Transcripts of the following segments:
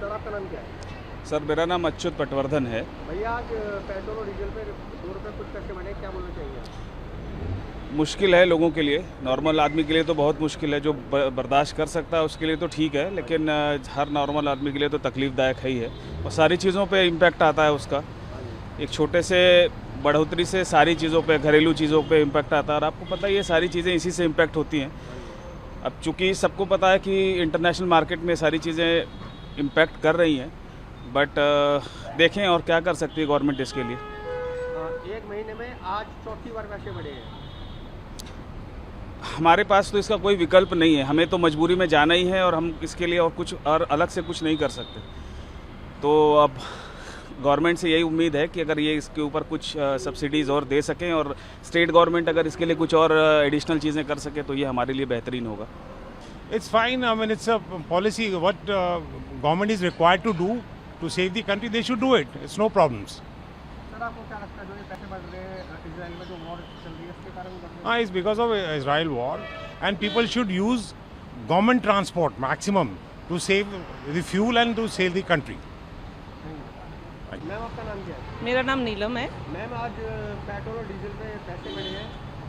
Sir आपका नाम क्या है? सर मेरा नाम अच्युत पटवर्धन है। भैया आज पेट्रोल और डीजल पे 2 रुपये कुछ पैसे बढ़े, क्या बोलना चाहिए? मुश्किल है लोगों के लिए, नॉर्मल आदमी के लिए तो बहुत मुश्किल है। जो बर्दाश्त कर सकता है उसके लिए तो ठीक है, लेकिन हर नॉर्मल आदमी के लिए तो तकलीफ़दायक है ही है। और सारी चीज़ों पे इम्पैक्ट आता है उसका। एक छोटे से बढ़ोतरी से सारी चीज़ों पे, घरेलू चीज़ों पे इम्पैक्ट आता है। और आपको पता है ये सारी चीज़ें इसी से इम्पैक्ट होती हैं। अब चूँकि सबको पता है कि इंटरनेशनल मार्केट में सारी चीज़ें इम्पैक्ट कर रही हैं, बट देखें और क्या कर सकती है गवर्नमेंट इसके लिए। 1 महीने में आज चौथी बार पैसे बढ़े हैं। हमारे पास तो इसका कोई विकल्प नहीं है, हमें तो मजबूरी में जाना ही है और हम इसके लिए और कुछ और अलग से कुछ नहीं कर सकते। तो अब गवर्नमेंट से यही उम्मीद है कि अगर ये इसके ऊपर कुछ सब्सिडीज़ और दे सकें और स्टेट गवर्नमेंट अगर इसके लिए कुछ और एडिशनल चीज़ें कर सके तो ये हमारे लिए बेहतरीन होगा। It's fine. I mean, it's a policy. What government is required to do to save the country, they should do it. It's no problems. Sir आपको क्या लगता है जो ये पैसे बढ़ रहे हैं इजराइल में जो वॉर चल रही है इसके कारण बढ़ रहे हैं? It's because of Israel war, and people should use government transport maximum to save the fuel and to save the country. Ma'am आपका नाम क्या है? मेरा नाम नीलम है। मैम आज पेट्रोल और डीजल पे पैसे बढ़े हैं,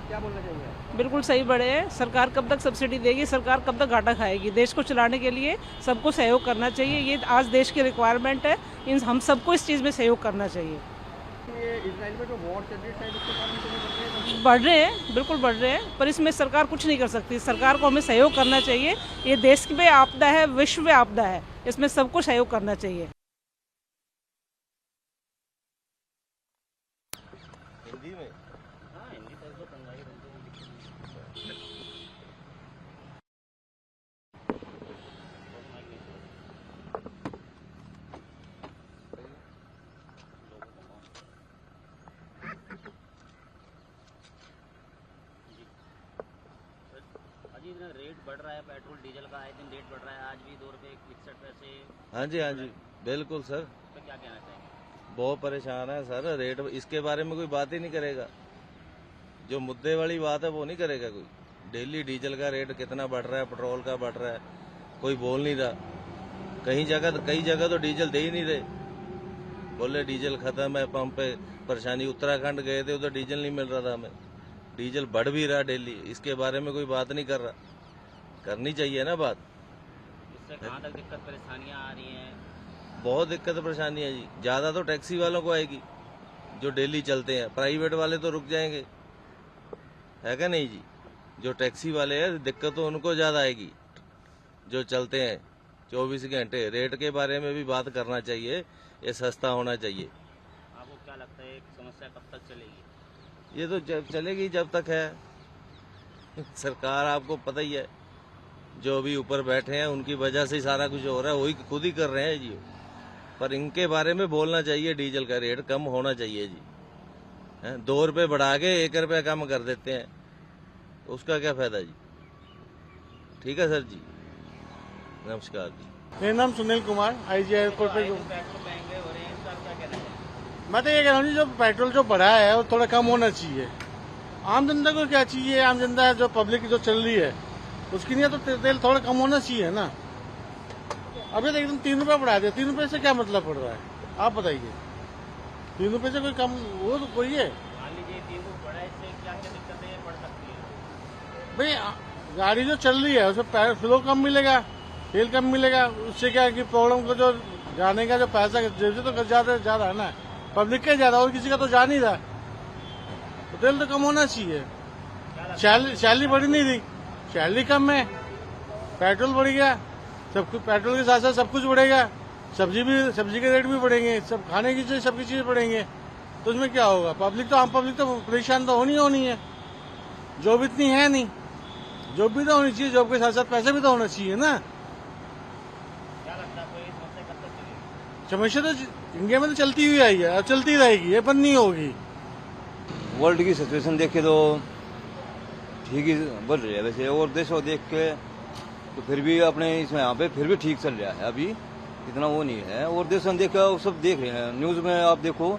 क्या बोलना चाहिए? बिल्कुल सही बढ़े हैं। सरकार कब तक सब्सिडी देगी, सरकार कब तक घाटा खाएगी? देश को चलाने के लिए सबको सहयोग करना चाहिए। ये आज देश की रिक्वायरमेंट है, इन हम सबको इस चीज़ में सहयोग करना चाहिए। ये इजराइल में जो वॉर चल रही है शायद उसके कारण तो नहीं बढ़ रहे हैं? बढ़ रहे हैं, बिल्कुल बढ़ रहे हैं, पर इसमें सरकार कुछ नहीं कर सकती। सरकार को हमें सहयोग करना चाहिए। ये देश में आपदा है, विश्व में आपदा है, इसमें सबको सहयोग करना चाहिए। अजी इतना रेट बढ़ रहा है पेट्रोल डीजल का, आए दिन रेट बढ़ रहा है। आज भी 2 रुपये 61 पैसे। हाँ जी बिल्कुल सर। तो क्या कहना चाहेंगे? बहुत परेशान है सर। रेट इसके बारे में कोई बात ही नहीं करेगा। जो मुद्दे वाली बात है वो नहीं करेगा कोई। डेली डीजल का रेट कितना बढ़ रहा है, पेट्रोल का बढ़ रहा है, कोई बोल नहीं रहा। कई जगह तो डीजल दे ही नहीं रहे, बोले डीजल खत्म है, पंप पे परेशानी। उत्तराखंड गए थे उधर डीजल नहीं मिल रहा था हमें। डीजल बढ़ भी रहा डेली, इसके बारे में कोई बात नहीं कर रहा। करनी चाहिए ना बात। इससे कहाँ तक दिक्कत परेशानियाँ आ रही हैं? बहुत दिक्कत परेशानी है जी। ज्यादा तो टैक्सी वालों को आएगी जो डेली चलते हैं। प्राइवेट वाले तो रुक जाएंगे, है क्या नहीं जी? जो टैक्सी वाले हैं दिक्कत तो उनको ज्यादा आएगी जो चलते हैं 24 घंटे। रेट के बारे में भी बात करना चाहिए, ये सस्ता होना चाहिए। आपको क्या लगता है समस्या कब तक चलेगी? ये तो चलेगी जब तक है। सरकार आपको पता ही है, जो भी ऊपर बैठे हैं उनकी वजह से सारा कुछ हो रहा है, वही खुद ही कर रहे हैं जी। पर इनके बारे में बोलना चाहिए, डीजल का रेट कम होना चाहिए जी। 2 रुपये बढ़ा के 1 रुपया कम कर देते हैं, तो उसका क्या फायदा जी? ठीक है सर जी, नमस्कार जी। मेरा नाम सुनील कुमार, आईजी एयरपोर्ट पे। पेट्रोल महंगे हो रहे हैं, इसका क्या कहना है? मैं तो ये कह रहा हूँ जो पेट्रोल जो बढ़ा है वो थोड़ा कम होना चाहिए। आम जनता को क्या चाहिए? आम जनता जो पब्लिक जो चल रही है उसके लिए तो तेल थोड़ा कम होना चाहिए ना। अभी तो एकदम 3 रुपये बढ़ा दिया। 3 रुपये से क्या मतलब पड़ रहा है, आप बताइए? 3 रुपये से कोई कम वो तो कोई है? मान लीजिए 3 रुपये बढ़ा, इससे क्या क्या दिक्कतें बढ़ सकती है? भाई गाड़ी जो चल रही है उसमें फ्लो कम मिलेगा, तेल कम मिलेगा। उससे क्या है कि प्रॉब्लम को जो जाने का जो पैसा जैसे तो ज्यादा है ना, पब्लिक का ज्यादा, और किसी का तो जा नहीं रहा। तो तेल तो कम होना चाहिए। सैलरी बढ़ी नहीं रही, सैलरी कम है, पेट्रोल बढ़ गया, सब कुछ पेट्रोल के साथ साथ सब कुछ बढ़ेगा। सब्जी के रेट भी बढ़ेंगे, सब खाने की चीज सबकी चीजें बढ़ेंगे। तो उसमें क्या होगा? पब्लिक तो परेशान तो होनी है। जॉब इतनी है नहीं, जॉब भी तो होनी चाहिए, जॉब के साथ साथ पैसा भी तो होना चाहिए ना। क्या लगता है आपको ये समस्या कब तक चलेगी? समस्या तो इंडिया में तो चलती हुई आई है और चलती रहेगी, ये बंद नहीं होगी। वर्ल्ड की सिचुएशन देख के तो ठीक ही बढ़ रही है वैसे, और देशों देख के तो फिर भी अपने इसमें यहाँ पे फिर भी ठीक चल रहा है। अभी इतना वो नहीं है। और देशों देख के सब देख रहे हैं न्यूज में, आप देखो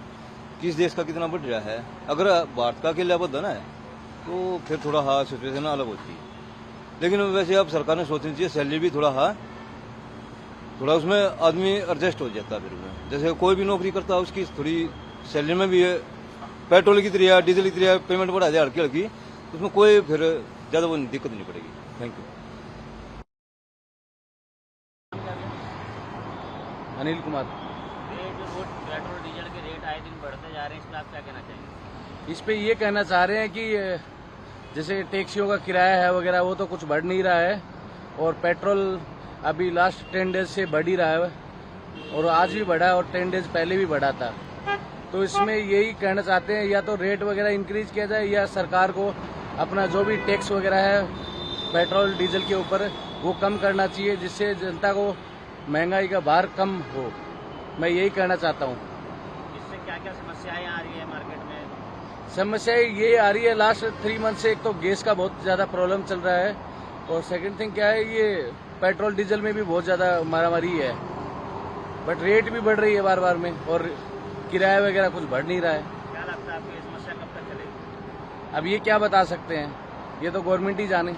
किस देश का कितना बढ़ रहा है। अगर भारत का अकेला बदला है तो फिर थोड़ा हाँ सिचुएशन अलग होती है। लेकिन वैसे अब सरकार ने सोचनी चाहिए, सैलरी भी थोड़ा हाँ थोड़ा उसमें आदमी एडजस्ट हो जाता है। फिर उसमें जैसे कोई भी नौकरी करता है उसकी थोड़ी सैलरी में भी है, पेट्रोल की तरह डीजल की तरह पेमेंट बढ़ा जाए हल्की हल्की, उसमें कोई फिर ज़्यादा वो दिक्कत नहीं पड़ेगी। Thank you. अनिल कुमार। ये जो पेट्रोल डीजल के रेट आए दिन बढ़ते जा रहे हैं, इस पर आप क्या कहना चाहेंगे? इस पे ये कहना चाह रहे हैं कि जैसे टैक्सियों का किराया है वगैरह वो तो कुछ बढ़ नहीं रहा है, और पेट्रोल अभी लास्ट 10 डेज से बढ़ ही रहा है, और आज भी बढ़ा है और 10 डेज पहले भी बढ़ा था। तो इसमें यही कहना चाहते हैं या तो रेट वगैरह इंक्रीज किया जाए या सरकार को अपना जो भी टैक्स वगैरह है पेट्रोल डीजल के ऊपर वो कम करना चाहिए, जिससे जनता को महंगाई का भार कम हो। मैं यही कहना चाहता हूँ। इससे क्या क्या समस्याएं आ रही है मार्केट में? समस्याएं ये आ रही है लास्ट 3 मंथ से, एक तो गैस का बहुत ज्यादा प्रॉब्लम चल रहा है, और सेकंड थिंग क्या है, ये पेट्रोल डीजल में भी बहुत ज्यादा मारामारी है, बट रेट भी बढ़ रही है बार बार में, और किराया वगैरह कुछ बढ़ नहीं रहा है। क्या लगता है आपको ये समस्या कब तक चलेगी? अब ये क्या बता सकते हैं, ये तो गवर्नमेंट ही जाने।